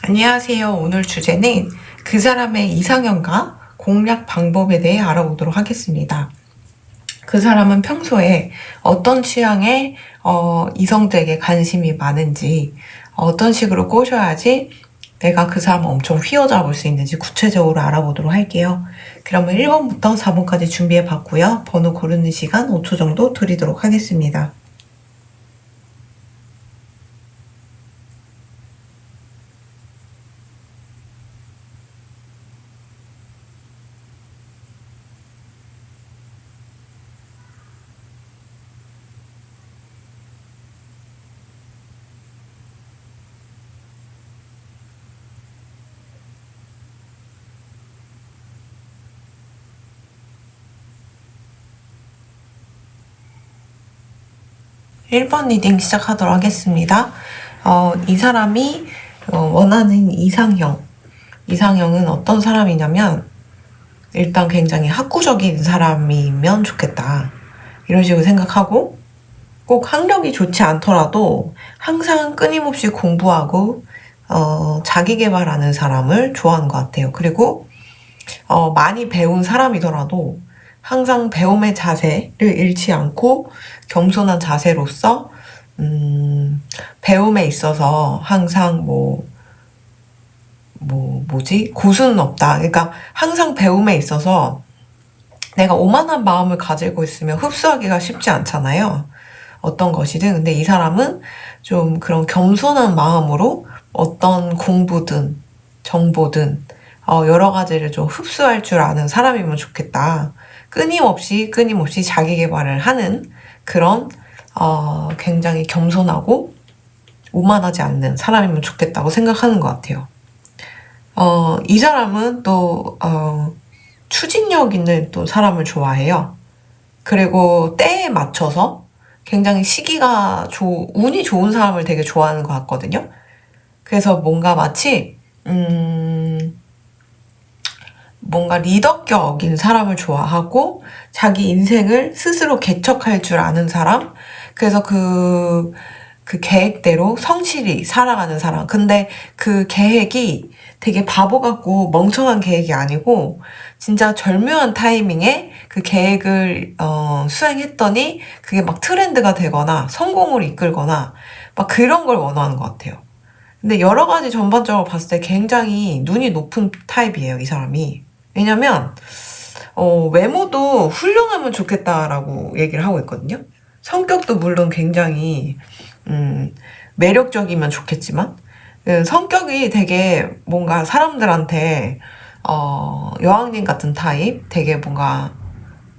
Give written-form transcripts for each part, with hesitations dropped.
안녕하세요. 오늘 주제는 그 사람의 이상형과 공략 방법에 대해 알아보도록 하겠습니다. 그 사람은 평소에 어떤 취향의 이성들에게 관심이 많은지, 어떤 식으로 꼬셔야지 내가 그 사람을 엄청 휘어잡을 수 있는지 구체적으로 알아보도록 할게요. 그러면 1번부터 4번까지 준비해 봤고요. 번호 고르는 시간 5초 정도 드리도록 하겠습니다. 1번 리딩 시작하도록 하겠습니다. 이 사람이 원하는 이상형은 어떤 사람이냐면 일단 굉장히 학구적인 사람이면 좋겠다. 이런 식으로 생각하고 꼭 학력이 좋지 않더라도 항상 끊임없이 공부하고 자기 개발하는 사람을 좋아하는 것 같아요. 그리고 많이 배운 사람이더라도 항상 배움의 자세를 잃지 않고 겸손한 자세로서 배움에 있어서 항상 고수는 없다. 그러니까 항상 배움에 있어서 내가 오만한 마음을 가지고 있으면 흡수하기가 쉽지 않잖아요. 어떤 것이든. 근데 이 사람은 좀 그런 겸손한 마음으로 어떤 공부든 정보든 여러 가지를 좀 흡수할 줄 아는 사람이면 좋겠다. 끊임없이 자기 개발을 하는 그런 굉장히 겸손하고 오만하지 않는 사람이면 좋겠다고 생각하는 것 같아요. 이 사람은 또 추진력 있는 또 사람을 좋아해요. 그리고 때에 맞춰서 굉장히 운이 좋은 사람을 되게 좋아하는 것 같거든요. 그래서 뭔가 마치 뭔가 리더격인 사람을 좋아하고 자기 인생을 스스로 개척할 줄 아는 사람. 그래서 그 계획대로 성실히 살아가는 사람. 근데 그 계획이 되게 바보 같고 멍청한 계획이 아니고 진짜 절묘한 타이밍에 그 계획을 수행했더니 그게 막 트렌드가 되거나 성공을 이끌거나 막 그런 걸 원하는 것 같아요. 근데 여러 가지 전반적으로 봤을 때 굉장히 눈이 높은 타입이에요, 이 사람이. 왜냐면 외모도 훌륭하면 좋겠다라고 얘기를 하고 있거든요. 성격도 물론 굉장히 매력적이면 좋겠지만 성격이 되게 뭔가 사람들한테 여왕님 같은 타입, 되게 뭔가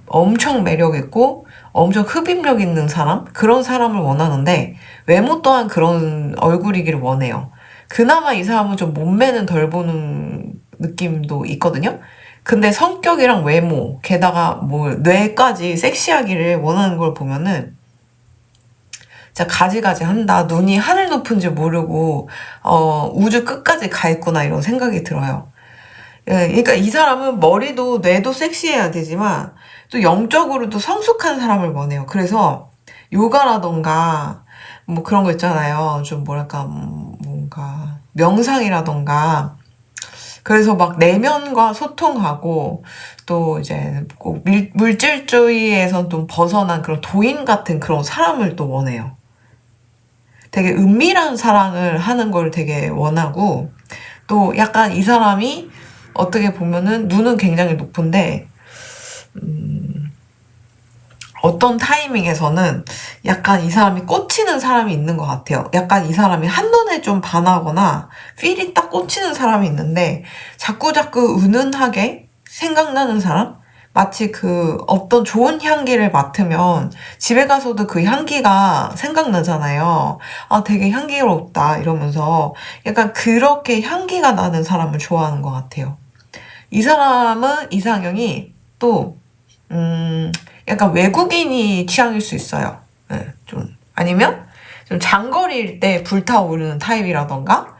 엄청 매력있고 엄청 흡입력 있는 사람, 그런 사람을 원하는데 외모 또한 그런 얼굴이기를 원해요. 그나마 이 사람은 좀 몸매는 덜 보는 느낌도 있거든요. 근데 성격이랑 외모, 게다가 뇌까지 섹시하기를 원하는 걸 보면은 진짜 가지가지 한다. 눈이 하늘 높은 줄 모르고 우주 끝까지 가 있구나, 이런 생각이 들어요. 예, 그러니까 이 사람은 머리도 뇌도 섹시해야 되지만 또 영적으로도 성숙한 사람을 원해요. 그래서 요가라던가 뭐 그런 거 있잖아요. 좀 뭐랄까 뭔가 명상이라던가, 그래서 막 내면과 소통하고 또 이제 꼭 물질주의에서 좀 벗어난 그런 도인 같은 그런 사람을 또 원해요. 되게 은밀한 사랑을 하는 걸 되게 원하고, 또 약간 이 사람이 어떻게 보면은 눈은 굉장히 높은데 어떤 타이밍에서는 약간 이 사람이 꽂히는 사람이 있는 것 같아요. 약간 이 사람이 한눈에 좀 반하거나 필이 딱 꽂히는 사람이 있는데 자꾸자꾸 은은하게 생각나는 사람? 마치 어떤 좋은 향기를 맡으면 집에 가서도 그 향기가 생각나잖아요. 아, 되게 향기롭다 이러면서 약간 그렇게 향기가 나는 사람을 좋아하는 것 같아요. 이 사람은 이상형이 또 약간 외국인이 취향일 수 있어요. 네, 아니면 좀 장거리일 때 불타오르는 타입이라던가,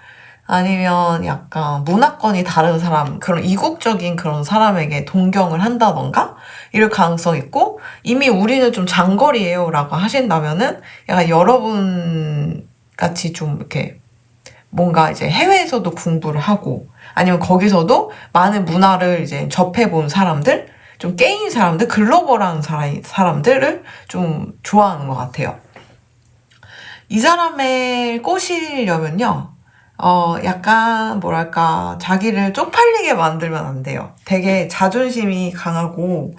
아니면 약간 문화권이 다른 사람, 그런 이국적인 그런 사람에게 동경을 한다던가, 이럴 가능성 있고, 이미 우리는 좀 장거리예요 라고 하신다면은, 약간 여러분 같이 좀 이렇게 뭔가 이제 해외에서도 공부를 하고 아니면 거기서도 많은 문화를 이제 접해본 사람들, 좀 깨인 사람들, 글로벌한 사람들을 좀 좋아하는 것 같아요. 이 사람을 꼬시려면요, 약간 뭐랄까 자기를 쪽팔리게 만들면 안 돼요. 되게 자존심이 강하고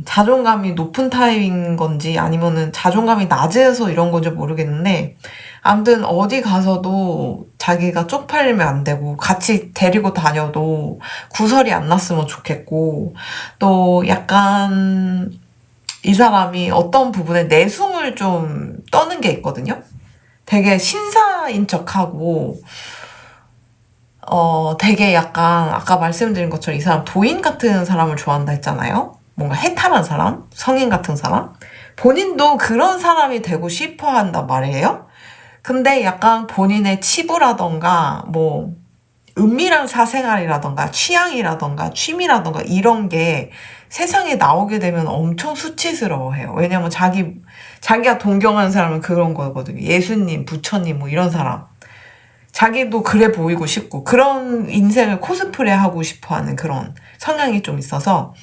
자존감이 높은 타입인 건지 아니면은 자존감이 낮아서 이런 건지 모르겠는데 아무튼 어디 가서도 자기가 쪽팔리면 안 되고 같이 데리고 다녀도 구설이 안 났으면 좋겠고 또 약간 이 사람이 어떤 부분에 내숭을 좀 떠는 게 있거든요. 되게 신사인 척하고 되게 약간 아까 말씀드린 것처럼 이 사람 도인 같은 사람을 좋아한다 했잖아요. 뭔가 해탈한 사람, 성인 같은 사람. 본인도 그런 사람이 되고 싶어 한단 말이에요. 근데 약간 본인의 치부라던가 뭐 은밀한 사생활이라던가 취향이라던가 취미라던가 이런 게 세상에 나오게 되면 엄청 수치스러워해요. 왜냐면 자기가 동경하는 사람은 그런 거거든요. 예수님, 부처님 뭐 이런 사람. 자기도 그래 보이고 싶고 그런 인생을 코스프레하고 싶어하는 그런 성향이 좀 있어서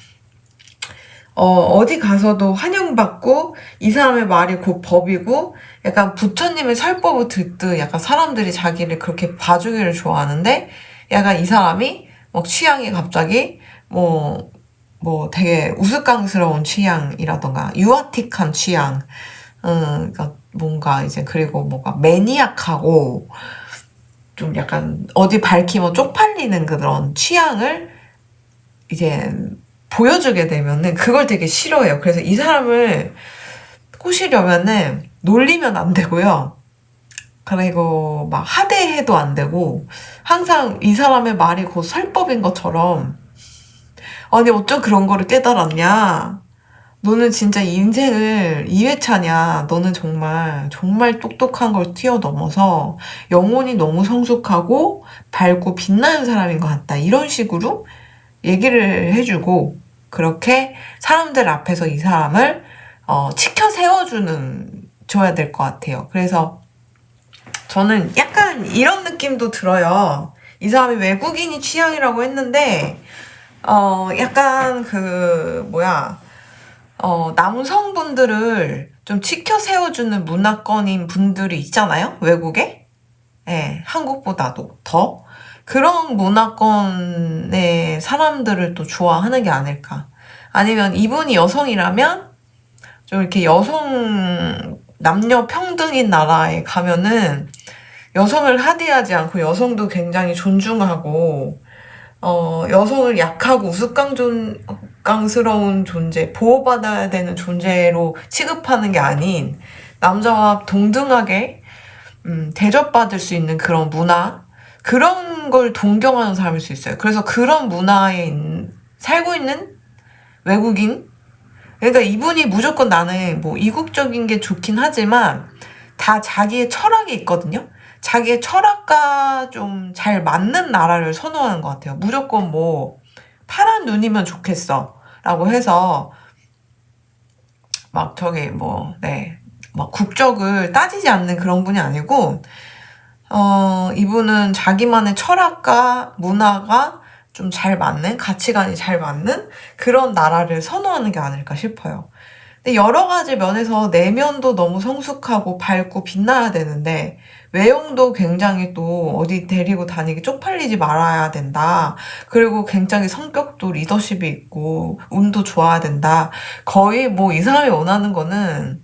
어디 가서도 환영받고 이 사람의 말이 곧 법이고 약간 부처님의 설법을 듣듯 약간 사람들이 자기를 그렇게 봐주기를 좋아하는데 약간 이 사람이 막 취향이 갑자기 뭐 되게 우스꽝스러운 취향이라던가 유아틱한 취향 그러니까 뭔가 이제 그리고 뭔가 매니악하고 좀 약간 어디 밝히면 쪽팔리는 그런 취향을 이제 보여주게 되면은 그걸 되게 싫어해요. 그래서 이 사람을 꼬시려면은 놀리면 안 되고요. 그리고 막 하대해도 안 되고 항상 이 사람의 말이 곧 설법인 것처럼 아니 어쩜 그런 거를 깨달았냐. 너는 진짜 인생을 2회차냐. 너는 정말 똑똑한 걸 뛰어넘어서 영혼이 너무 성숙하고 밝고 빛나는 사람인 것 같다. 이런 식으로 얘기를 해주고 그렇게 사람들 앞에서 이 사람을 치켜 줘야 될 것 같아요. 그래서 저는 약간 이런 느낌도 들어요. 이 사람이 외국인이 취향이라고 했는데 약간 남성분들을 좀 치켜 세워주는 문화권인 분들이 있잖아요. 외국에. 예, 한국보다도 더. 그런 문화권의 사람들을 또 좋아하는 게 아닐까. 아니면 이분이 여성이라면 좀 이렇게 남녀 평등인 나라에 가면은 여성을 하대하지 않고 여성도 굉장히 존중하고 여성을 약하고 우스꽝스러운 존재, 보호받아야 되는 존재로 취급하는 게 아닌 남자와 동등하게 대접받을 수 있는 그런 문화, 그런 걸 동경하는 사람일 수 있어요. 그래서 그런 문화에 살고 있는 외국인? 그러니까 이분이 무조건 나는 뭐 이국적인 게 좋긴 하지만 다 자기의 철학이 있거든요. 자기의 철학과 좀 잘 맞는 나라를 선호하는 것 같아요. 무조건 뭐 파란 눈이면 좋겠어 라고 해서 막 막 국적을 따지지 않는 그런 분이 아니고 이분은 자기만의 철학과 문화가 좀 잘 맞는, 가치관이 잘 맞는 그런 나라를 선호하는 게 아닐까 싶어요. 근데 여러 가지 면에서 내면도 너무 성숙하고 밝고 빛나야 되는데 외형도 굉장히 또 어디 데리고 다니기 쪽팔리지 말아야 된다. 그리고 굉장히 성격도 리더십이 있고 운도 좋아야 된다. 거의 뭐 이 사람이 원하는 거는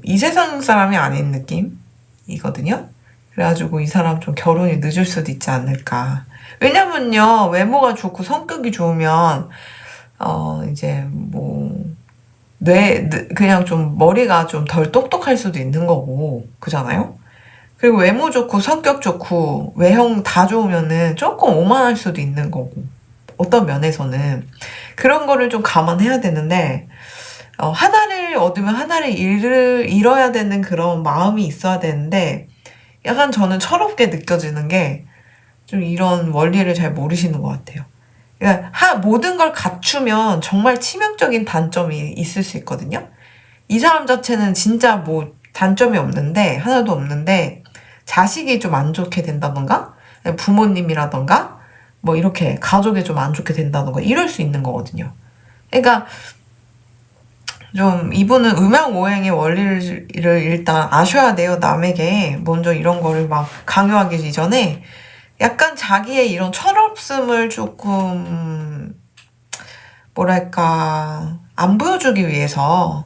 이 세상 사람이 아닌 느낌이거든요. 그래가지고 이 사람 좀 결혼이 늦을 수도 있지 않을까. 왜냐면요, 외모가 좋고 성격이 좋으면, 이제 뭐, 그냥 좀 머리가 좀 덜 똑똑할 수도 있는 거고, 그잖아요? 그리고 외모 좋고 성격 좋고 외형 다 좋으면은 조금 오만할 수도 있는 거고, 어떤 면에서는. 그런 거를 좀 감안해야 되는데, 하나를 얻으면 하나를 잃어야 되는 그런 마음이 있어야 되는데, 약간 저는 철없게 느껴지는 게, 좀 이런 원리를 잘 모르시는 것 같아요. 그러니까 모든 걸 갖추면 정말 치명적인 단점이 있을 수 있거든요. 이 사람 자체는 진짜 뭐 단점이 없는데, 하나도 없는데, 자식이 좀 안 좋게 된다던가, 부모님이라던가, 뭐 이렇게 가족이 좀 안 좋게 된다던가 이럴 수 있는 거거든요. 그러니까 좀 이분은 음양오행의 원리를 일단 아셔야 돼요. 남에게 먼저 이런 거를 막 강요하기 이전에 약간 자기의 이런 철없음을 조금 뭐랄까 안 보여주기 위해서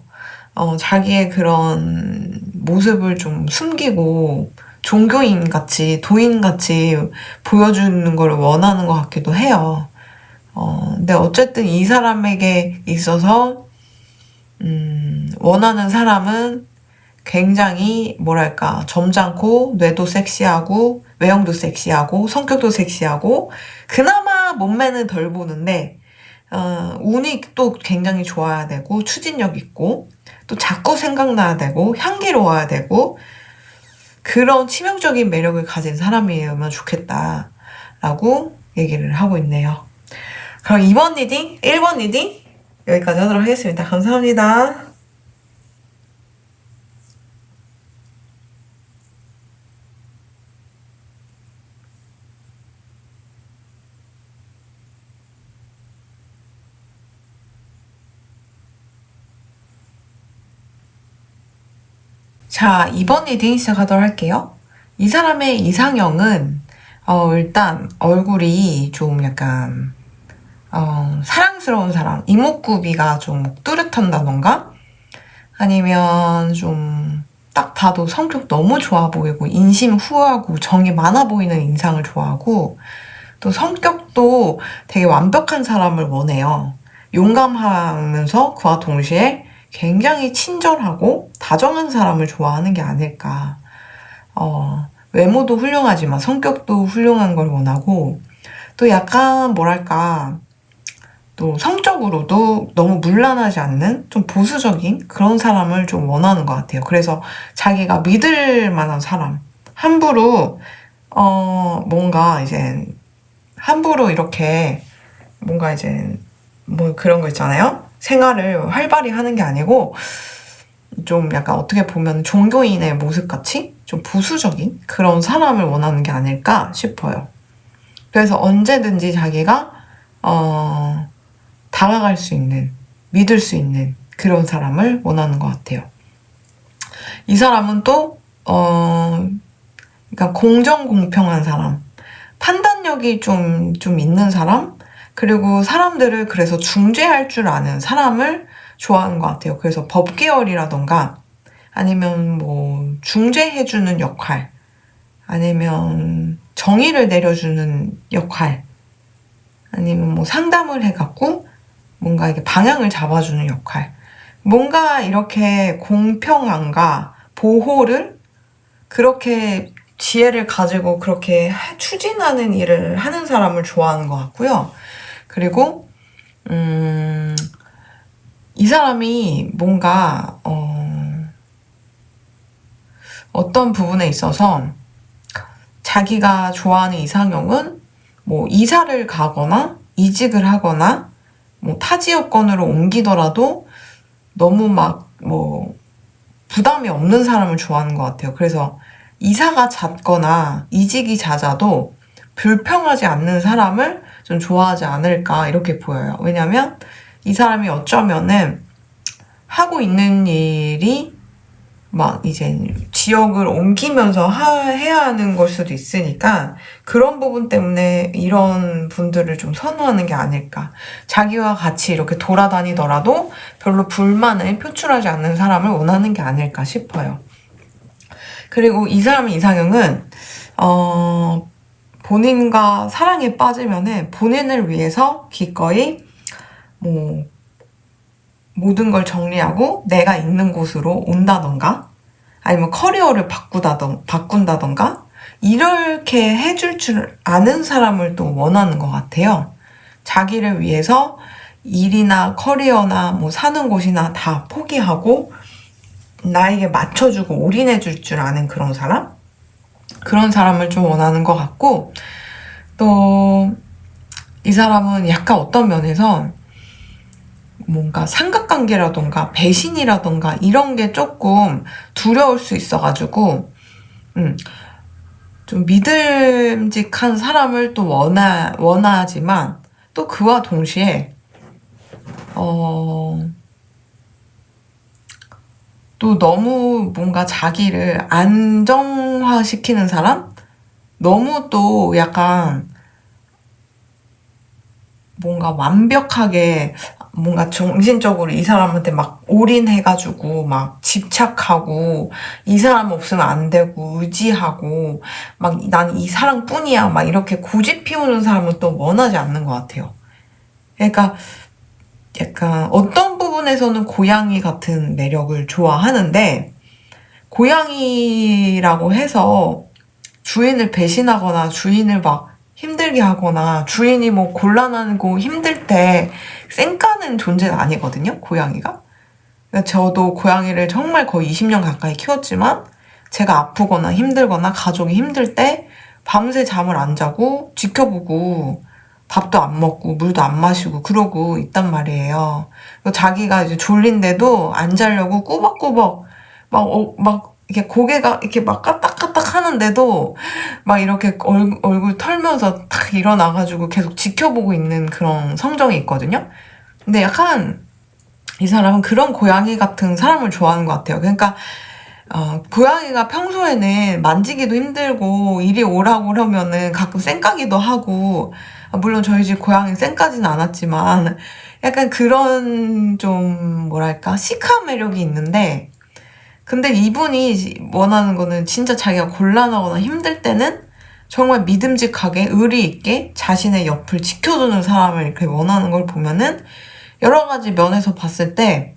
자기의 그런 모습을 좀 숨기고 종교인 같이 도인 같이 보여주는 걸 원하는 것 같기도 해요. 근데 어쨌든 이 사람에게 있어서 원하는 사람은 굉장히 뭐랄까 점잖고 뇌도 섹시하고 외형도 섹시하고 성격도 섹시하고 그나마 몸매는 덜 보는데 운이 또 굉장히 좋아야 되고 추진력 있고 또 자꾸 생각나야 되고 향기로워야 되고 그런 치명적인 매력을 가진 사람이면 좋겠다라고 얘기를 하고 있네요. 그럼 2번 리딩, 1번 리딩 여기까지 하도록 하겠습니다. 감사합니다. 자, 2번 리딩 시작하도록 할게요. 이 사람의 이상형은 일단 얼굴이 좀 약간 사랑스러운 사람, 이목구비가 좀 뚜렷한다던가 아니면 좀 딱 봐도 성격 너무 좋아 보이고 인심 후하고 정이 많아 보이는 인상을 좋아하고 또 성격도 되게 완벽한 사람을 원해요. 용감하면서 그와 동시에 굉장히 친절하고 다정한 사람을 좋아하는 게 아닐까. 외모도 훌륭하지만 성격도 훌륭한 걸 원하고 또 약간 뭐랄까 또 성적으로도 너무 문란하지 않는 좀 보수적인 그런 사람을 좀 원하는 것 같아요. 그래서 자기가 믿을 만한 사람 함부로 뭔가 이제 함부로 이렇게 뭔가 이제 뭐 그런 거 있잖아요. 생활을 활발히 하는 게 아니고 좀 약간 어떻게 보면 종교인의 모습같이 좀 보수적인 그런 사람을 원하는 게 아닐까 싶어요. 그래서 언제든지 자기가 다가갈 수 있는, 믿을 수 있는 그런 사람을 원하는 것 같아요. 이 사람은 또 그러니까 공정공평한 사람, 판단력이 좀 있는 사람, 그리고 사람들을 그래서 중재할 줄 아는 사람을 좋아하는 것 같아요. 그래서 법계열이라던가 아니면 뭐 중재해주는 역할, 아니면 정의를 내려주는 역할, 아니면 뭐 상담을 해갖고 뭔가 이렇게 방향을 잡아주는 역할, 뭔가 이렇게 공평함과 보호를 그렇게 지혜를 가지고 그렇게 추진하는 일을 하는 사람을 좋아하는 것 같고요. 그리고 이 사람이 뭔가 어떤 부분에 있어서 자기가 좋아하는 이상형은 뭐 이사를 가거나 이직을 하거나 뭐 타 지역권으로 옮기더라도 너무 막 뭐 부담이 없는 사람을 좋아하는 것 같아요. 그래서 이사가 잦거나 이직이 잦아도 불평하지 않는 사람을 좀 좋아하지 않을까 이렇게 보여요. 왜냐면 이 사람이 어쩌면은 하고 있는 일이 막 이제 지역을 옮기면서 해야 하는 걸 수도 있으니까 그런 부분 때문에 이런 분들을 좀 선호하는 게 아닐까. 자기와 같이 이렇게 돌아다니더라도 별로 불만을 표출하지 않는 사람을 원하는 게 아닐까 싶어요. 그리고 이 사람의 이상형은 본인과 사랑에 빠지면은 본인을 위해서 기꺼이 뭐 모든 걸 정리하고 내가 있는 곳으로 온다던가 아니면 커리어를 바꾼다던가 이렇게 해줄 줄 아는 사람을 또 원하는 것 같아요. 자기를 위해서 일이나 커리어나 뭐 사는 곳이나 다 포기하고 나에게 맞춰주고 올인해줄 줄 아는 그런 사람? 그런 사람을 좀 원하는 것 같고 또 이 사람은 약간 어떤 면에서 뭔가 삼각관계라던가 배신이라던가 이런 게 조금 두려울 수 있어가지고 좀 믿음직한 사람을 또 원하지만 또 그와 동시에 또 너무 뭔가 자기를 안정화시키는 사람? 너무 또 약간 뭔가 완벽하게 뭔가 정신적으로 이 사람한테 막 올인해가지고 막 집착하고 이 사람 없으면 안 되고 의지하고 막 난 이 사람뿐이야 막 이렇게 고집 피우는 사람은 또 원하지 않는 것 같아요. 그러니까 약간 어떤 부분에서는 고양이 같은 매력을 좋아하는데 고양이라고 해서 주인을 배신하거나 주인을 막 힘들게 하거나 주인이 뭐 곤란하고 힘들 때 쌩까는 존재는 아니거든요, 고양이가. 그러니까 저도 고양이를 정말 거의 20년 가까이 키웠지만 제가 아프거나 힘들거나 가족이 힘들 때 밤새 잠을 안 자고 지켜보고 밥도 안 먹고 물도 안 마시고 그러고 있단 말이에요. 자기가 이제 졸린데도 안 자려고 꾸벅꾸벅 막 이렇게 고개가 이렇게 막 까딱까딱 하는데도 막 이렇게 얼굴 털면서 탁 일어나가지고 계속 지켜보고 있는 그런 성정이 있거든요. 근데 약간 이 사람은 그런 고양이 같은 사람을 좋아하는 것 같아요. 그러니까 고양이가 평소에는 만지기도 힘들고 이리 오라고 그러면은 가끔 쌩까기도 하고 물론 저희 집 고양이는 쌩까지는 않았지만 약간 그런 좀 뭐랄까 시크한 매력이 있는데 근데 이분이 원하는 거는 진짜 자기가 곤란하거나 힘들 때는 정말 믿음직하게 의리 있게 자신의 옆을 지켜주는 사람을 이렇게 원하는 걸 보면은 여러 가지 면에서 봤을 때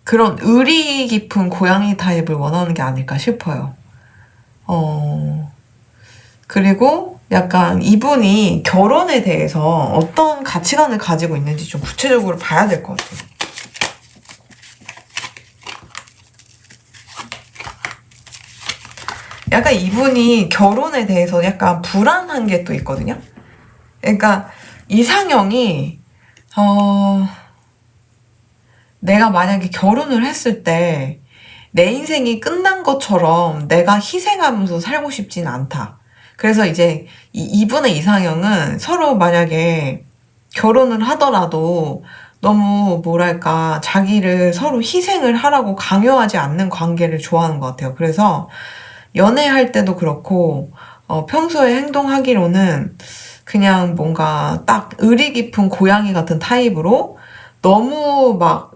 그런 의리 깊은 고양이 타입을 원하는 게 아닐까 싶어요. 그리고 약간 이분이 결혼에 대해서 어떤 가치관을 가지고 있는지 좀 구체적으로 봐야 될 것 같아요. 약간 이분이 결혼에 대해서 약간 불안한 게 또 있거든요. 그러니까 이상형이 내가 만약에 결혼을 했을 때 내 인생이 끝난 것처럼 내가 희생하면서 살고 싶진 않다. 그래서 이제 이분의 이상형은 서로 만약에 결혼을 하더라도 너무 뭐랄까 자기를 서로 희생을 하라고 강요하지 않는 관계를 좋아하는 것 같아요. 그래서 연애할 때도 그렇고 평소에 행동하기로는 그냥 뭔가 딱 의리 깊은 고양이 같은 타입으로 너무 막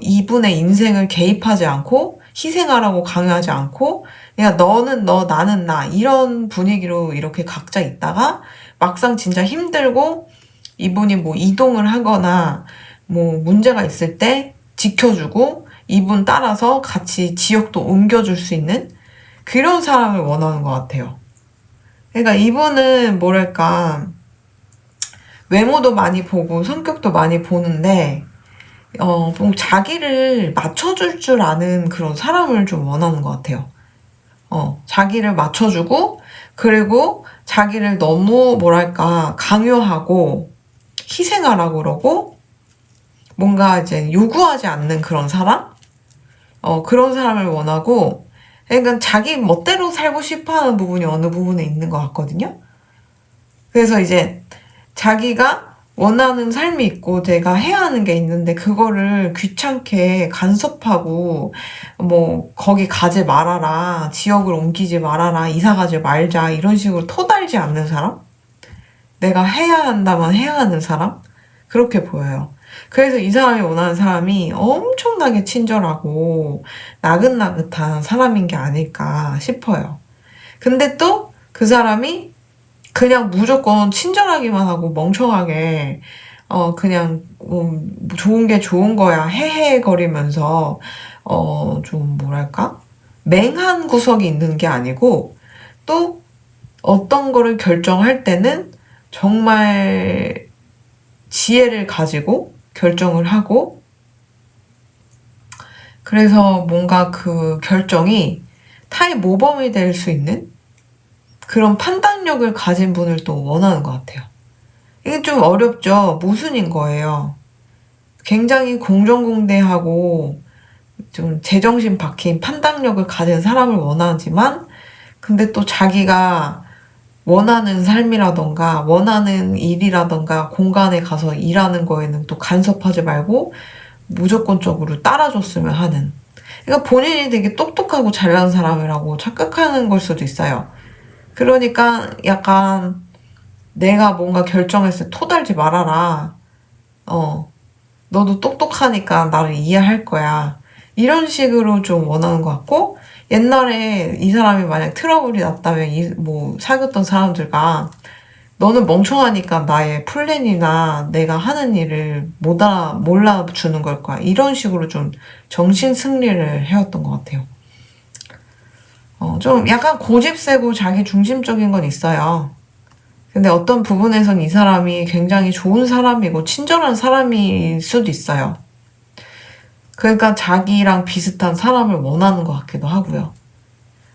이분의 인생을 개입하지 않고 희생하라고 강요하지 않고 그냥 너는 너 나는 나 이런 분위기로 이렇게 각자 있다가 막상 진짜 힘들고 이분이 뭐 이동을 하거나 뭐 문제가 있을 때 지켜주고 이분 따라서 같이 지역도 옮겨줄 수 있는 그런 사람을 원하는 것 같아요. 그러니까 이분은 뭐랄까 외모도 많이 보고 성격도 많이 보는데 좀 자기를 맞춰줄 줄 아는 그런 사람을 좀 원하는 것 같아요. 자기를 맞춰주고 그리고 자기를 너무 뭐랄까 강요하고 희생하라고 그러고 뭔가 이제 요구하지 않는 그런 사람? 그런 사람을 원하고 그러니까 자기 멋대로 살고 싶어하는 부분이 어느 부분에 있는 것 같거든요. 그래서 이제 자기가 원하는 삶이 있고 내가 해야 하는 게 있는데 그거를 귀찮게 간섭하고 뭐 거기 가지 말아라, 지역을 옮기지 말아라, 이사 가지 말자 이런 식으로 토달지 않는 사람? 내가 해야 한다면 해야 하는 사람? 그렇게 보여요. 그래서 이 사람이 원하는 사람이 엄청나게 친절하고 나긋나긋한 사람인 게 아닐까 싶어요. 근데 또 그 사람이 그냥 무조건 친절하기만 하고 멍청하게 그냥 좋은 게 좋은 거야 헤헤거리면서 좀 뭐랄까 맹한 구석이 있는 게 아니고 또 어떤 거를 결정할 때는 정말 지혜를 가지고 결정을 하고 그래서 뭔가 그 결정이 타의 모범이 될 수 있는 그런 판단력을 가진 분을 또 원하는 것 같아요. 이게 좀 어렵죠. 모순인 거예요. 굉장히 공정공대하고 좀 제정신 박힌 판단력을 가진 사람을 원하지만 근데 또 자기가 원하는 삶이라던가 원하는 일이라던가 공간에 가서 일하는 거에는 또 간섭하지 말고 무조건적으로 따라줬으면 하는. 그러니까 본인이 되게 똑똑하고 잘난 사람이라고 착각하는 걸 수도 있어요. 그러니까 약간 내가 뭔가 결정했을 때 토달지 말아라. 너도 똑똑하니까 나를 이해할 거야. 이런 식으로 좀 원하는 것 같고, 옛날에 이 사람이 만약 트러블이 났다면 사귀었던 사람들과 너는 멍청하니까 나의 플랜이나 내가 하는 일을 몰라주는 걸 거야. 이런 식으로 좀 정신 승리를 해왔던 것 같아요. 좀 약간 고집세고 자기 중심적인 건 있어요. 근데 어떤 부분에선 이 사람이 굉장히 좋은 사람이고 친절한 사람일 수도 있어요. 그러니까 자기랑 비슷한 사람을 원하는 것 같기도 하고요.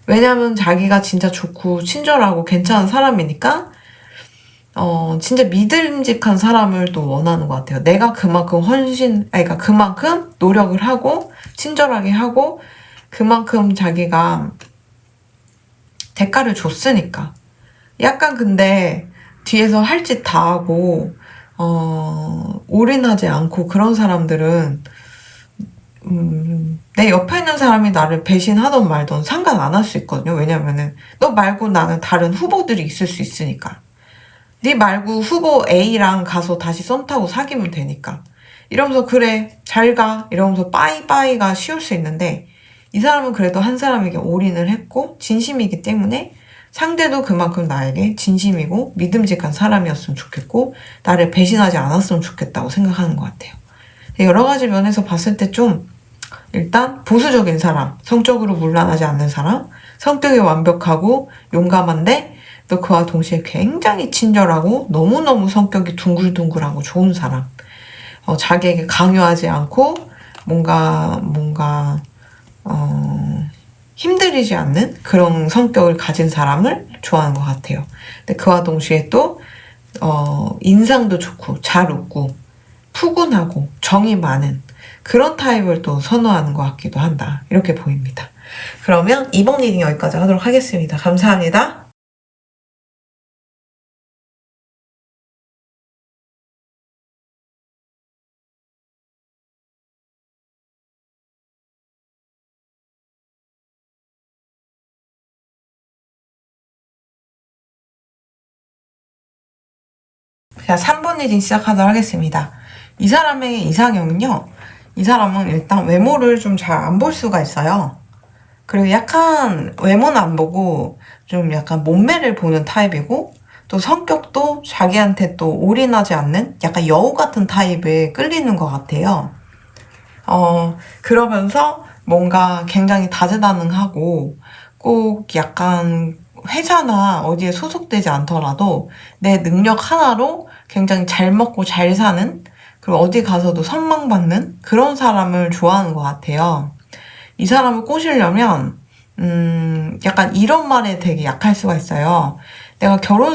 왜냐면 자기가 진짜 좋고 친절하고 괜찮은 사람이니까 진짜 믿음직한 사람을 또 원하는 것 같아요. 내가 그만큼 그러니까 그만큼 노력을 하고 친절하게 하고 그만큼 자기가 대가를 줬으니까. 약간 근데 뒤에서 할 짓 다 하고 올인하지 않고 그런 사람들은 내 옆에 있는 사람이 나를 배신하던 말던 상관 안 할 수 있거든요. 왜냐면은 너 말고 나는 다른 후보들이 있을 수 있으니까. 네 말고 후보 A랑 가서 다시 썸 타고 사귀면 되니까. 이러면서 그래 잘 가 이러면서 빠이빠이가 쉬울 수 있는데 이 사람은 그래도 한 사람에게 올인을 했고 진심이기 때문에 상대도 그만큼 나에게 진심이고 믿음직한 사람이었으면 좋겠고 나를 배신하지 않았으면 좋겠다고 생각하는 것 같아요. 여러 가지 면에서 봤을 때 좀 일단 보수적인 사람, 성적으로 문란하지 않는 사람, 성격이 완벽하고 용감한데 또 그와 동시에 굉장히 친절하고 너무너무 성격이 둥글둥글하고 좋은 사람. 자기에게 강요하지 않고 뭔가 힘들이지 않는 그런 성격을 가진 사람을 좋아하는 것 같아요. 근데 그와 동시에 또 인상도 좋고 잘 웃고 푸근하고 정이 많은 그런 타입을 또 선호하는 것 같기도 한다. 이렇게 보입니다. 그러면 이번 리딩 여기까지 하도록 하겠습니다. 감사합니다. 자, 3번 리딩 시작하도록 하겠습니다. 이 사람의 이상형은요. 이 사람은 일단 외모를 좀 잘 안 볼 수가 있어요. 그리고 약간 외모는 안 보고 좀 약간 몸매를 보는 타입이고 또 성격도 자기한테 또 올인하지 않는 약간 여우 같은 타입에 끌리는 것 같아요. 그러면서 뭔가 굉장히 다재다능하고 꼭 약간 회사나 어디에 소속되지 않더라도 내 능력 하나로 굉장히 잘 먹고 잘 사는 그리고 어디 가서도 선망받는 그런 사람을 좋아하는 것 같아요. 이 사람을 꼬시려면 약간 이런 말에 되게 약할 수가 있어요. 내가 결혼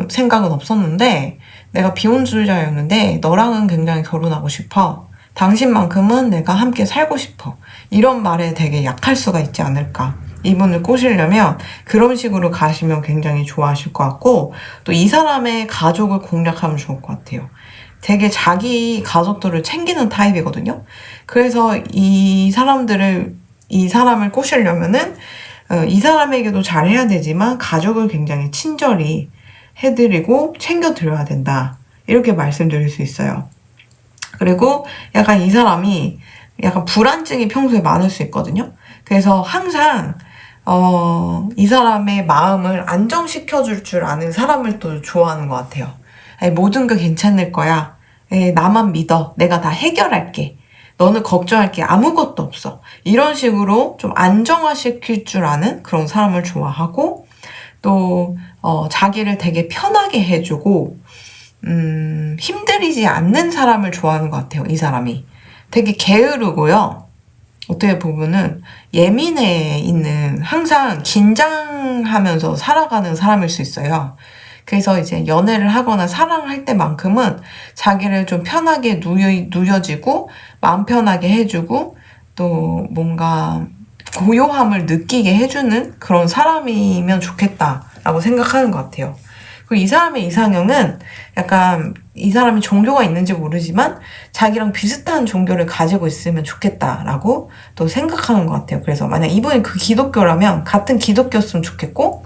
생각은 없었는데 내가 비혼주의자였는데 너랑은 굉장히 결혼하고 싶어. 당신만큼은 내가 함께 살고 싶어. 이런 말에 되게 약할 수가 있지 않을까. 이분을 꼬시려면 그런 식으로 가시면 굉장히 좋아하실 것 같고 또 이 사람의 가족을 공략하면 좋을 것 같아요. 되게 자기 가족들을 챙기는 타입이거든요. 그래서 이 사람을 꼬시려면은 이 사람에게도 잘해야 되지만 가족을 굉장히 친절히 해드리고 챙겨드려야 된다. 이렇게 말씀드릴 수 있어요. 그리고 약간 이 사람이 약간 불안증이 평소에 많을 수 있거든요. 그래서 항상 이 사람의 마음을 안정시켜줄 줄 아는 사람을 또 좋아하는 것 같아요. 아니, 모든 게 괜찮을 거야. 나만 믿어. 내가 다 해결할게. 너는 걱정할 게 아무것도 없어. 이런 식으로 좀 안정화시킬 줄 아는 그런 사람을 좋아하고 또 자기를 되게 편하게 해주고 힘들이지 않는 사람을 좋아하는 것 같아요. 이 사람이. 되게 게으르고요. 어떻게 보면은 예민해 있는 항상 긴장하면서 살아가는 사람일 수 있어요. 그래서 이제 연애를 하거나 사랑할 때만큼은 자기를 좀 편하게 누려지고 마음 편하게 해주고 또 뭔가 고요함을 느끼게 해주는 그런 사람이면 좋겠다라고 생각하는 것 같아요. 그리고 이 사람의 이상형은 약간 이 사람이 종교가 있는지 모르지만 자기랑 비슷한 종교를 가지고 있으면 좋겠다라고 또 생각하는 것 같아요. 그래서 만약 이분이 그 기독교라면 같은 기독교였으면 좋겠고,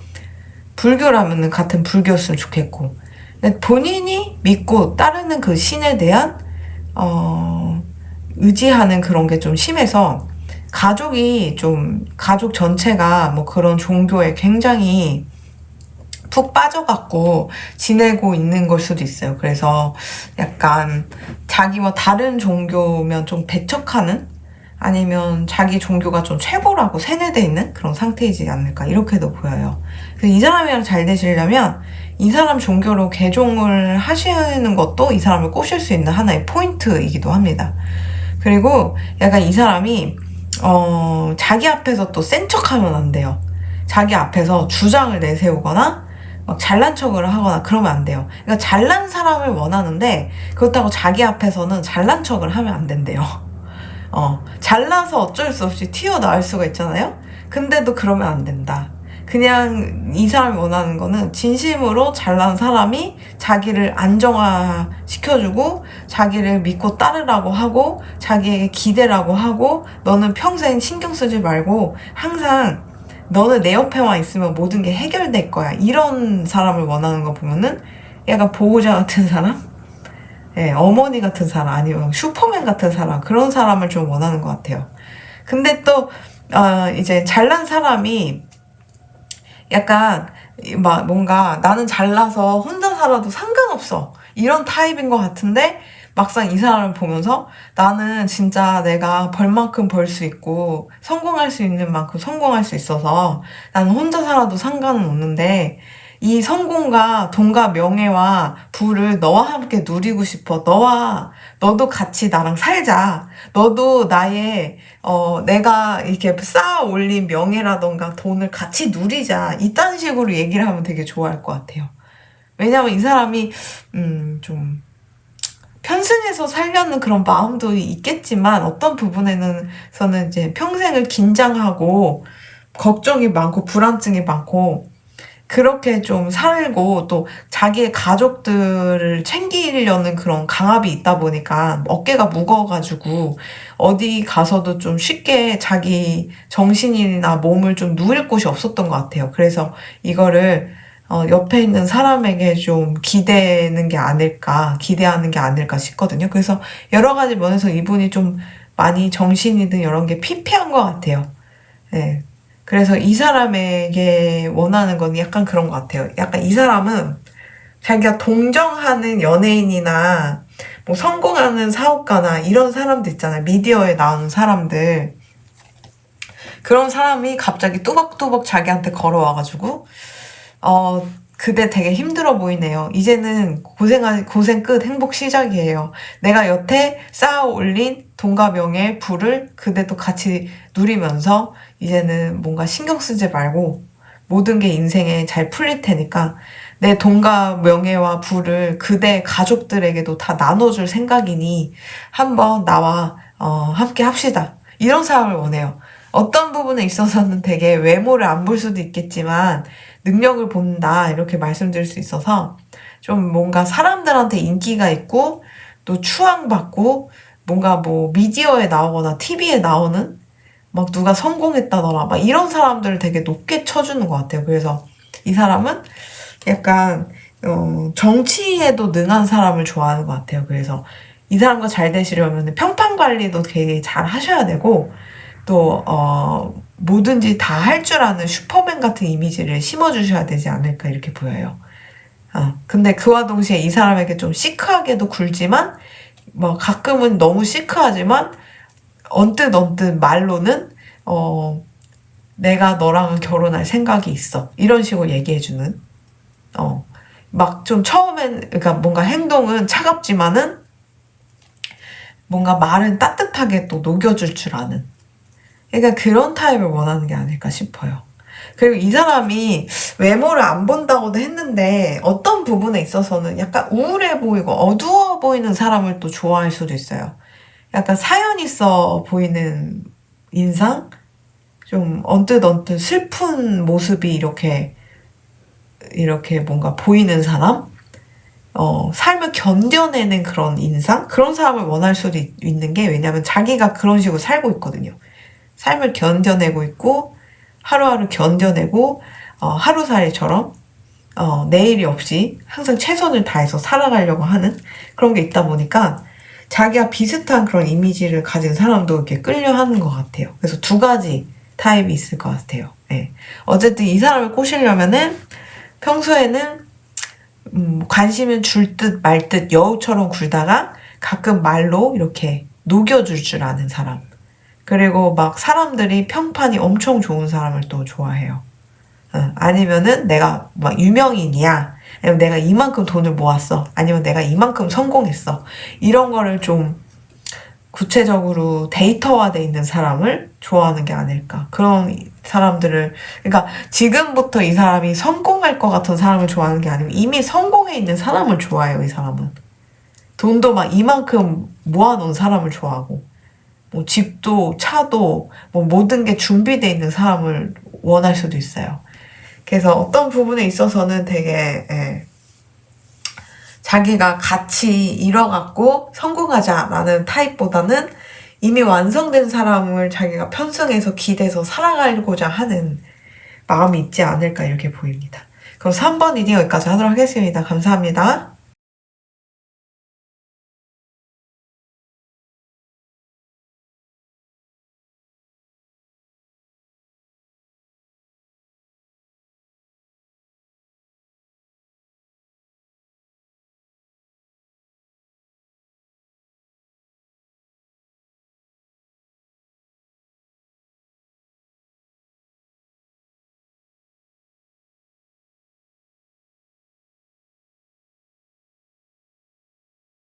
불교라면 같은 불교였으면 좋겠고, 근데 본인이 믿고 따르는 그 신에 대한 의지하는 그런 게 좀 심해서 가족 전체가 뭐 그런 종교에 굉장히 푹 빠져갖고 지내고 있는 걸 수도 있어요. 그래서 약간 자기와 다른 종교면 좀 배척하는, 아니면 자기 종교가 좀 최고라고 세뇌되어 있는 그런 상태이지 않을까, 이렇게도 보여요. 그래서 이 사람이랑 잘 되시려면 이 사람 종교로 개종을 하시는 것도 이 사람을 꼬실 수 있는 하나의 포인트이기도 합니다. 그리고 약간 이 사람이 자기 앞에서 또 센 척하면 안 돼요. 자기 앞에서 주장을 내세우거나 막 잘난 척을 하거나 그러면 안 돼요. 그러니까 잘난 사람을 원하는데 그렇다고 자기 앞에서는 잘난 척을 하면 안 된대요. 잘나서 어쩔 수 없이 튀어나올 수가 있잖아요. 근데도 그러면 안 된다. 그냥 이 사람이 원하는 거는 진심으로 잘난 사람이 자기를 안정화시켜주고 자기를 믿고 따르라고 하고 자기에게 기대라고 하고, 너는 평생 신경 쓰지 말고 항상 너는 내 옆에만 있으면 모든 게 해결될 거야, 이런 사람을 원하는 거 보면은 약간 보호자 같은 사람? 예, 어머니 같은 사람, 아니면 슈퍼맨 같은 사람, 그런 사람을 좀 원하는 것 같아요. 근데 또 이제 잘난 사람이 약간 막 뭔가 나는 잘나서 혼자 살아도 상관없어, 이런 타입인 것 같은데, 막상 이 사람을 보면서 나는 진짜 내가 벌 만큼 벌 수 있고 성공할 수 있는 만큼 성공할 수 있어서 나는 혼자 살아도 상관은 없는데, 이 성공과 돈과 명예와 부를 너와 함께 누리고 싶어. 너도 같이 나랑 살자. 너도 나의 내가 이렇게 쌓아 올린 명예라던가 돈을 같이 누리자. 이딴 식으로 얘기를 하면 되게 좋아할 것 같아요. 왜냐면 이 사람이 좀 편승해서 살려는 그런 마음도 있겠지만, 어떤 부분에서는 이제 평생을 긴장하고 걱정이 많고 불안증이 많고 그렇게 좀 살고, 또 자기의 가족들을 챙기려는 그런 강압이 있다 보니까 어깨가 무거워가지고 어디 가서도 좀 쉽게 자기 정신이나 몸을 좀 누릴 곳이 없었던 것 같아요. 그래서 이거를 옆에 있는 사람에게 좀 기대하는 게 아닐까 싶거든요. 그래서 여러 가지 면에서 이분이 좀 많이 정신이든 이런 게 피폐한 것 같아요. 네. 그래서 이 사람에게 원하는 건 약간 그런 것 같아요. 약간 이 사람은 자기가 동정하는 연예인이나 뭐 성공하는 사업가나 이런 사람들 있잖아요. 미디어에 나오는 사람들. 그런 사람이 갑자기 뚜벅뚜벅 자기한테 걸어와가지고 그대 되게 힘들어 보이네요. 이제는 고생 끝, 행복 시작이에요. 내가 여태 쌓아 올린 돈과 명예, 부를 그대도 같이 누리면서 이제는 뭔가 신경 쓰지 말고 모든 게 인생에 잘 풀릴 테니까 내 돈과 명예와 부를 그대 가족들에게도 다 나눠줄 생각이니 한번 나와 함께 합시다. 이런 사람을 원해요. 어떤 부분에 있어서는 되게 외모를 안 볼 수도 있겠지만 능력을 본다, 이렇게 말씀드릴 수 있어서 좀 뭔가 사람들한테 인기가 있고 또 추앙받고, 뭔가 뭐 미디어에 나오거나 TV에 나오는 막 누가 성공했다더라 막 이런 사람들을 되게 높게 쳐주는 것 같아요. 그래서 이 사람은 약간 정치에도 능한 사람을 좋아하는 것 같아요. 그래서 이 사람과 잘 되시려면 평판 관리도 되게 잘 하셔야 되고, 또 뭐든지 다 할 줄 아는 슈퍼맨 같은 이미지를 심어주셔야 되지 않을까, 이렇게 보여요. 근데 그와 동시에 이 사람에게 좀 시크하게도 굴지만, 뭐 가끔은 너무 시크하지만 언뜻 말로는 내가 너랑은 결혼할 생각이 있어, 이런 식으로 얘기해주는, 막 좀 처음엔, 그러니까 뭔가 행동은 차갑지만은 뭔가 말은 따뜻하게 또 녹여줄 줄 아는, 그러니까 그런 타입을 원하는 게 아닐까 싶어요. 그리고 이 사람이 외모를 안 본다고도 했는데 어떤 부분에 있어서는 약간 우울해 보이고 어두워 보이는 사람을 또 좋아할 수도 있어요. 약간 사연 있어 보이는 인상? 좀 언뜻 슬픈 모습이 이렇게 뭔가 보이는 사람? 삶을 견뎌내는 그런 인상? 그런 사람을 원할 수도 있는 게, 왜냐면 자기가 그런 식으로 살고 있거든요. 삶을 견뎌내고 있고, 하루하루 견뎌내고, 하루살이처럼, 내일이 없이 항상 최선을 다해서 살아가려고 하는 그런 게 있다 보니까, 자기가 비슷한 그런 이미지를 가진 사람도 이렇게 끌려 하는 것 같아요. 그래서 두 가지 타입이 있을 것 같아요. 네. 어쨌든 이 사람을 꼬시려면은 평소에는 관심은 줄 듯 말 듯 여우처럼 굴다가 가끔 말로 이렇게 녹여줄 줄 아는 사람. 그리고 막 사람들이 평판이 엄청 좋은 사람을 또 좋아해요. 아니면은 내가 막 유명인이야. 아니면 내가 이만큼 돈을 모았어. 아니면 내가 이만큼 성공했어. 이런 거를 좀 구체적으로 데이터화돼 있는 사람을 좋아하는 게 아닐까. 그런 사람들을, 그러니까 지금부터 이 사람이 성공할 것 같은 사람을 좋아하는 게 아니고 이미 성공해 있는 사람을 좋아해요, 이 사람은. 돈도 막 이만큼 모아놓은 사람을 좋아하고, 뭐 집도 차도 뭐 모든 게 준비돼 있는 사람을 원할 수도 있어요. 그래서 어떤 부분에 있어서는 되게 자기가 같이 이뤄갖고 성공하자라는 타입보다는 이미 완성된 사람을 자기가 편승해서 기대서 살아가고자 하는 마음이 있지 않을까 이렇게 보입니다. 그럼 3번 리딩 여기까지 하도록 하겠습니다. 감사합니다.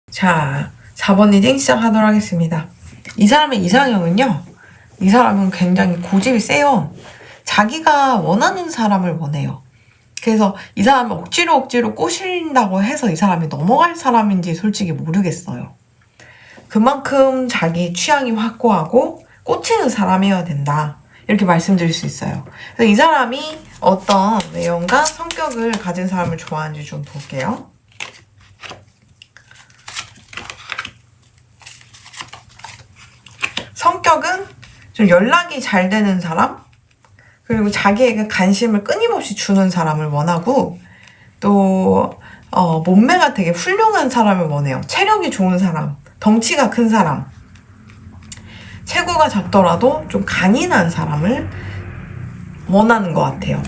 자, 4번 리딩 시작하도록 하겠습니다. 이 사람의 이상형은요. 이 사람은 굉장히 고집이 세요. 자기가 원하는 사람을 원해요. 그래서 이 사람을 억지로 꼬신다고 해서 이 사람이 넘어갈 사람인지 솔직히 모르겠어요. 그만큼 자기 취향이 확고하고 꽂히는 사람이어야 된다. 이렇게 말씀드릴 수 있어요. 그래서 이 사람이 어떤 외형과 성격을 가진 사람을 좋아하는지 좀 볼게요. 성격은 좀 연락이 잘 되는 사람, 그리고 자기에게 관심을 끊임없이 주는 사람을 원하고, 또 몸매가 되게 훌륭한 사람을 원해요. 체력이 좋은 사람, 덩치가 큰 사람, 체구가 작더라도 좀 강인한 사람을 원하는 것 같아요.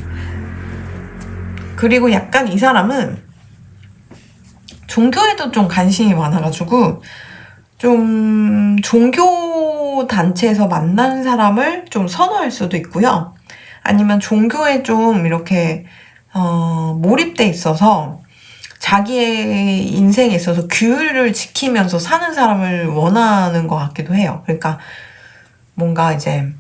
그리고 약간 이 사람은 종교에도 좀 관심이 많아가지고 좀 종교 단체에서 만난 사람을 좀 선호할 수도 있고요. 아니면 종교에 좀 이렇게 몰입돼 있어서 자기의 인생에 있어서 규율을 지키면서 사는 사람을 원하는 것 같기도 해요. 그러니까 뭔가 이제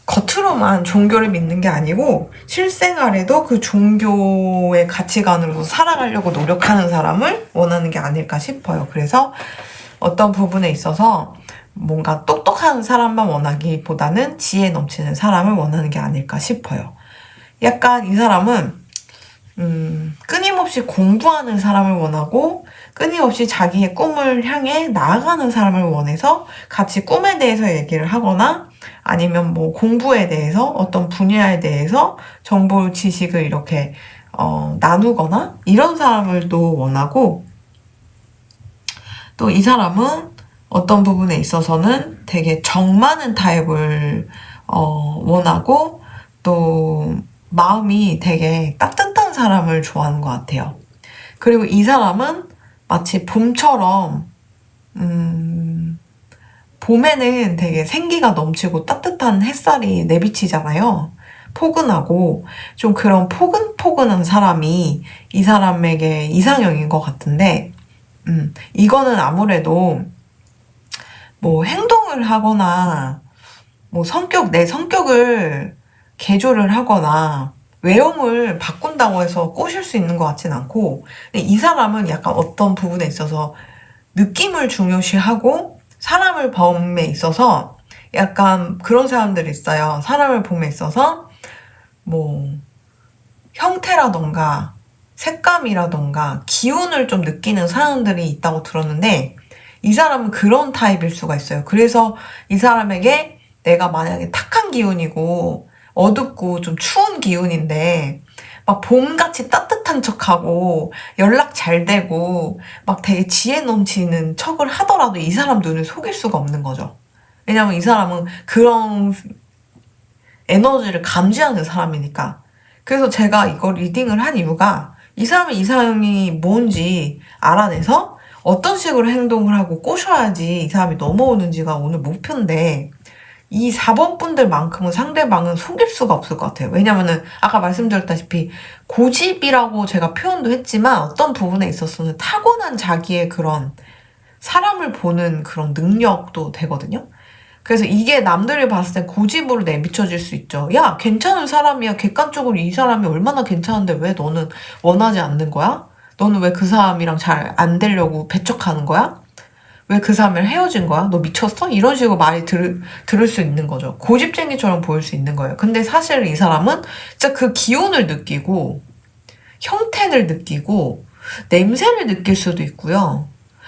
겉으로만 종교를 믿는 게 아니고 실생활에도 그 종교의 가치관으로 살아가려고 노력하는 사람을 원하는 게 아닐까 싶어요. 그래서 어떤 부분에 있어서 뭔가 똑똑한 사람만 원하기보다는 지혜 넘치는 사람을 원하는 게 아닐까 싶어요. 약간 이 사람은 끊임없이 공부하는 사람을 원하고 끊임없이 자기의 꿈을 향해 나아가는 사람을 원해서 같이 꿈에 대해서 얘기를 하거나 아니면 뭐 공부에 대해서 어떤 분야에 대해서 정보 지식을 이렇게 나누거나 이런 사람을 또 원하고, 또 이 사람은 어떤 부분에 있어서는 되게 정 많은 타입을 원하고, 또 마음이 되게 따뜻한 사람을 좋아하는 것 같아요. 그리고 이 사람은 마치 봄처럼 봄에는 되게 생기가 넘치고 따뜻한 햇살이 내비치잖아요. 포근하고 좀 그런 포근포근한 사람이 이 사람에게 이상형인 것 같은데, 이거는 아무래도 뭐 행동을 하거나 뭐 내 성격을 개조를 하거나 외형을 바꾼다고 해서 꼬실 수 있는 것 같진 않고, 근데 이 사람은 약간 어떤 부분에 있어서 느낌을 중요시하고 사람을 범에 있어서 약간 그런 사람들이 있어요. 사람을 봄에 있어서 뭐 형태라던가 색감이라던가 기운을 좀 느끼는 사람들이 있다고 들었는데 이 사람은 그런 타입일 수가 있어요. 그래서 이 사람에게 내가 만약에 탁한 기운이고 어둡고 좀 추운 기운인데 막 봄같이 따뜻한 척하고 연락 잘 되고 막 되게 지혜 넘치는 척을 하더라도 이 사람 눈을 속일 수가 없는 거죠. 왜냐면 이 사람은 그런 에너지를 감지하는 사람이니까. 그래서 제가 이거 리딩을 한 이유가 이 사람의 이상형이 뭔지 알아내서 어떤 식으로 행동을 하고 꼬셔야지 이 사람이 넘어오는지가 오늘 목표인데 이 4번 분들만큼은 상대방은 속일 수가 없을 것 같아요. 왜냐면은 아까 말씀드렸다시피 고집이라고 제가 표현도 했지만 어떤 부분에 있어서는 타고난 자기의 그런 사람을 보는 그런 능력도 되거든요. 그래서 이게 남들이 봤을 때 고집으로 내비쳐질 수 있죠. 야, 괜찮은 사람이야. 객관적으로 이 사람이 얼마나 괜찮은데 왜 너는 원하지 않는 거야? 너는 왜 그 사람이랑 잘 안 되려고 배척하는 거야? 왜 그 사람이랑 헤어진 거야? 너 미쳤어? 이런 식으로 말이 들을 수 있는 거죠. 고집쟁이처럼 보일 수 있는 거예요. 근데 사실 이 사람은 진짜 그 기운을 느끼고 형태를 느끼고 냄새를 느낄 수도 있고요.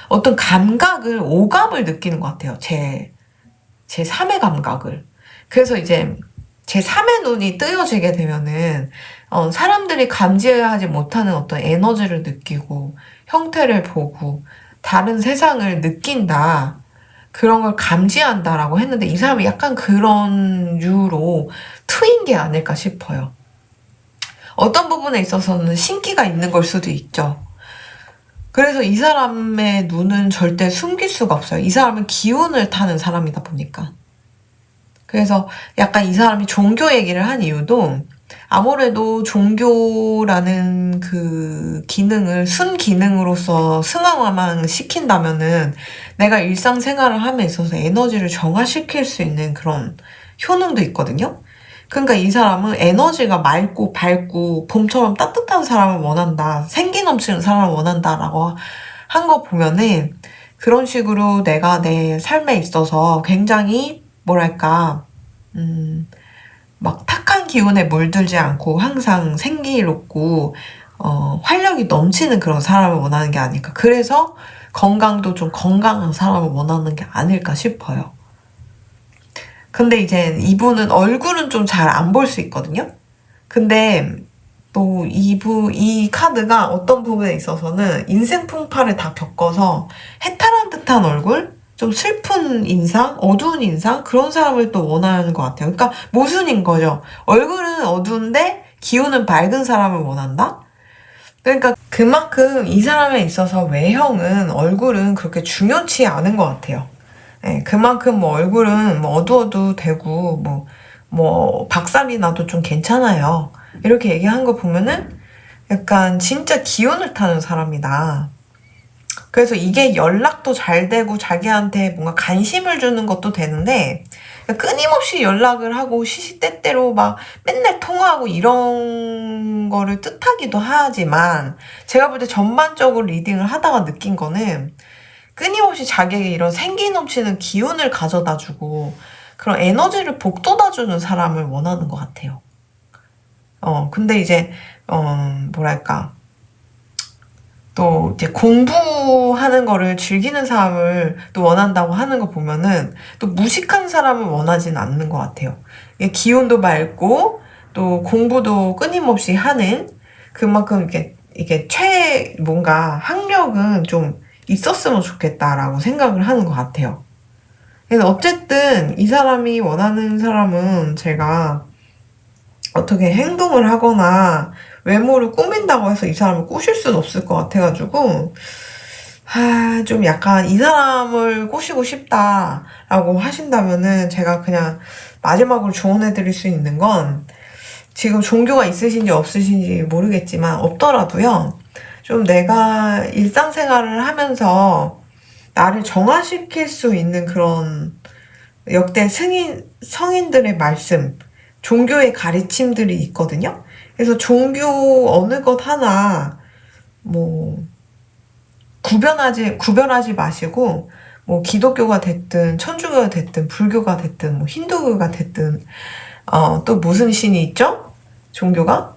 어떤 감각을, 오감을 느끼는 것 같아요. 제 3의 감각을. 그래서 이제 제 3의 눈이 뜨여지게 되면은 사람들이 감지하지 못하는 어떤 에너지를 느끼고 형태를 보고 다른 세상을 느낀다. 그런 걸 감지한다라고 했는데 이 사람이 약간 그런 류로 트인 게 아닐까 싶어요. 어떤 부분에 있어서는 신기가 있는 걸 수도 있죠. 그래서 이 사람의 눈은 절대 숨길 수가 없어요. 이 사람은 기운을 타는 사람이다 보니까. 그래서 약간 이 사람이 종교 얘기를 한 이유도 아무래도 종교라는 그 기능을 순기능으로서 승화만 시킨다면은 내가 일상생활을 함에 있어서 에너지를 정화시킬 수 있는 그런 효능도 있거든요. 그러니까 이 사람은 에너지가 맑고 밝고 봄처럼 따뜻한 사람을 원한다. 생기 넘치는 사람을 원한다라고 한 거 보면은 그런 식으로 내가 내 삶에 있어서 굉장히 뭐랄까 막 탁한 기운에 물들지 않고 항상 생기롭고 활력이 넘치는 그런 사람을 원하는 게 아닐까. 그래서 건강도 좀 건강한 사람을 원하는 게 아닐까 싶어요. 근데 이제 이분은 얼굴은 좀 잘 안 볼 수 있거든요. 근데 또 이 카드가 어떤 부분에 있어서는 인생 풍파를 다 겪어서 해탈한 듯한 얼굴? 좀 슬픈 인상? 어두운 인상? 그런 사람을 또 원하는 것 같아요. 그러니까 모순인 거죠. 얼굴은 어두운데 기운은 밝은 사람을 원한다? 그러니까 그만큼 이 사람에 있어서 외형은 얼굴은 그렇게 중요치 않은 것 같아요. 네, 그만큼 뭐 얼굴은 뭐 어두워도 되고 뭐 박살이 나도 좀 괜찮아요. 이렇게 얘기한 거 보면은 약간 진짜 기운을 타는 사람이다. 그래서 이게 연락도 잘 되고 자기한테 뭔가 관심을 주는 것도 되는데 끊임없이 연락을 하고 시시때때로 막 맨날 통화하고 이런 거를 뜻하기도 하지만 제가 볼 때 전반적으로 리딩을 하다가 느낀 거는 끊임없이 자기에게 이런 생기 넘치는 기운을 가져다 주고 그런 에너지를 북돋아 주는 사람을 원하는 것 같아요. 근데 이제 뭐랄까 또 이제 공부하는 거를 즐기는 사람을 또 원한다고 하는 거 보면은 또 무식한 사람을 원하진 않는 것 같아요. 기운도 맑고 또 공부도 끊임없이 하는 그만큼 이게 뭔가 학력은 좀 있었으면 좋겠다라고 생각을 하는 것 같아요. 그래서 어쨌든 이 사람이 원하는 사람은 제가 어떻게 행동을 하거나 외모를 꾸민다고 해서 이 사람을 꼬실 수는 없을 것 같아가지고 좀 약간 이 사람을 꼬시고 싶다라고 하신다면은 제가 그냥 마지막으로 조언해드릴 수 있는 건 지금 종교가 있으신지 없으신지 모르겠지만 없더라도요. 좀 내가 일상생활을 하면서 나를 정화시킬 수 있는 그런 역대 성인들의 말씀, 종교의 가르침들이 있거든요. 그래서 종교 어느 것 하나 구별하지 마시고 뭐 기독교가 됐든 천주교가 됐든 불교가 됐든 뭐 힌두교가 됐든 또 무슨 신이 있죠? 종교가?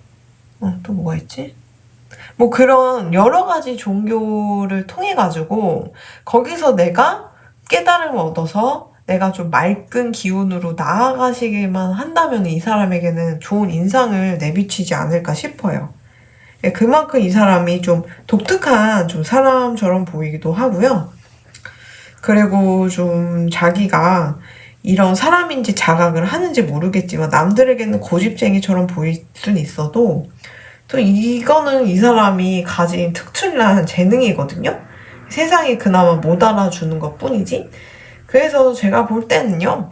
또 뭐가 있지? 뭐 그런 여러 가지 종교를 통해 가지고 거기서 내가 깨달음을 얻어서 내가 좀 맑은 기운으로 나아가시기만 한다면 이 사람에게는 좋은 인상을 내비치지 않을까 싶어요. 예, 그만큼 이 사람이 좀 독특한 좀 사람처럼 보이기도 하고요. 그리고 좀 자기가 이런 사람인지 자각을 하는지 모르겠지만 남들에게는 고집쟁이처럼 보일 순 있어도 또 이거는 이 사람이 가진 특출난 재능이거든요. 세상이 그나마 못 알아주는 것 뿐이지. 그래서 제가 볼 때는요,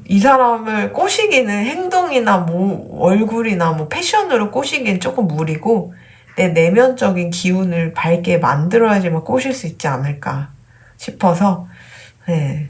이 사람을 꼬시기는 행동이나 뭐 얼굴이나 뭐 패션으로 꼬시기는 조금 무리고 내 내면적인 기운을 밝게 만들어야지만 꼬실 수 있지 않을까 싶어서 네.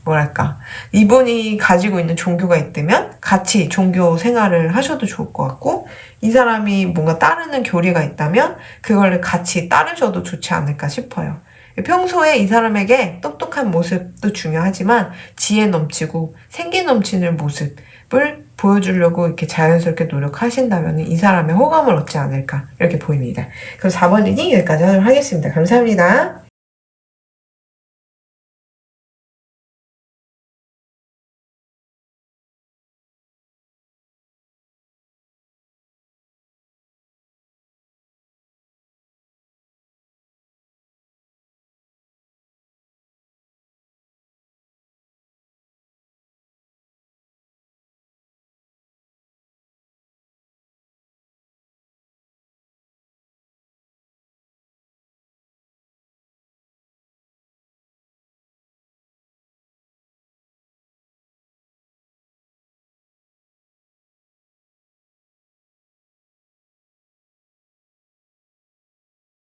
뭐랄까 이분이 가지고 있는 종교가 있다면 같이 종교 생활을 하셔도 좋을 것 같고 이 사람이 뭔가 따르는 교리가 있다면 그걸 같이 따르셔도 좋지 않을까 싶어요. 평소에 이 사람에게 똑똑한 모습도 중요하지만 지혜 넘치고 생기 넘치는 모습을 보여주려고 이렇게 자연스럽게 노력하신다면 이 사람의 호감을 얻지 않을까 이렇게 보입니다. 그럼 4번 리딩 여기까지 하도록 하겠습니다. 감사합니다.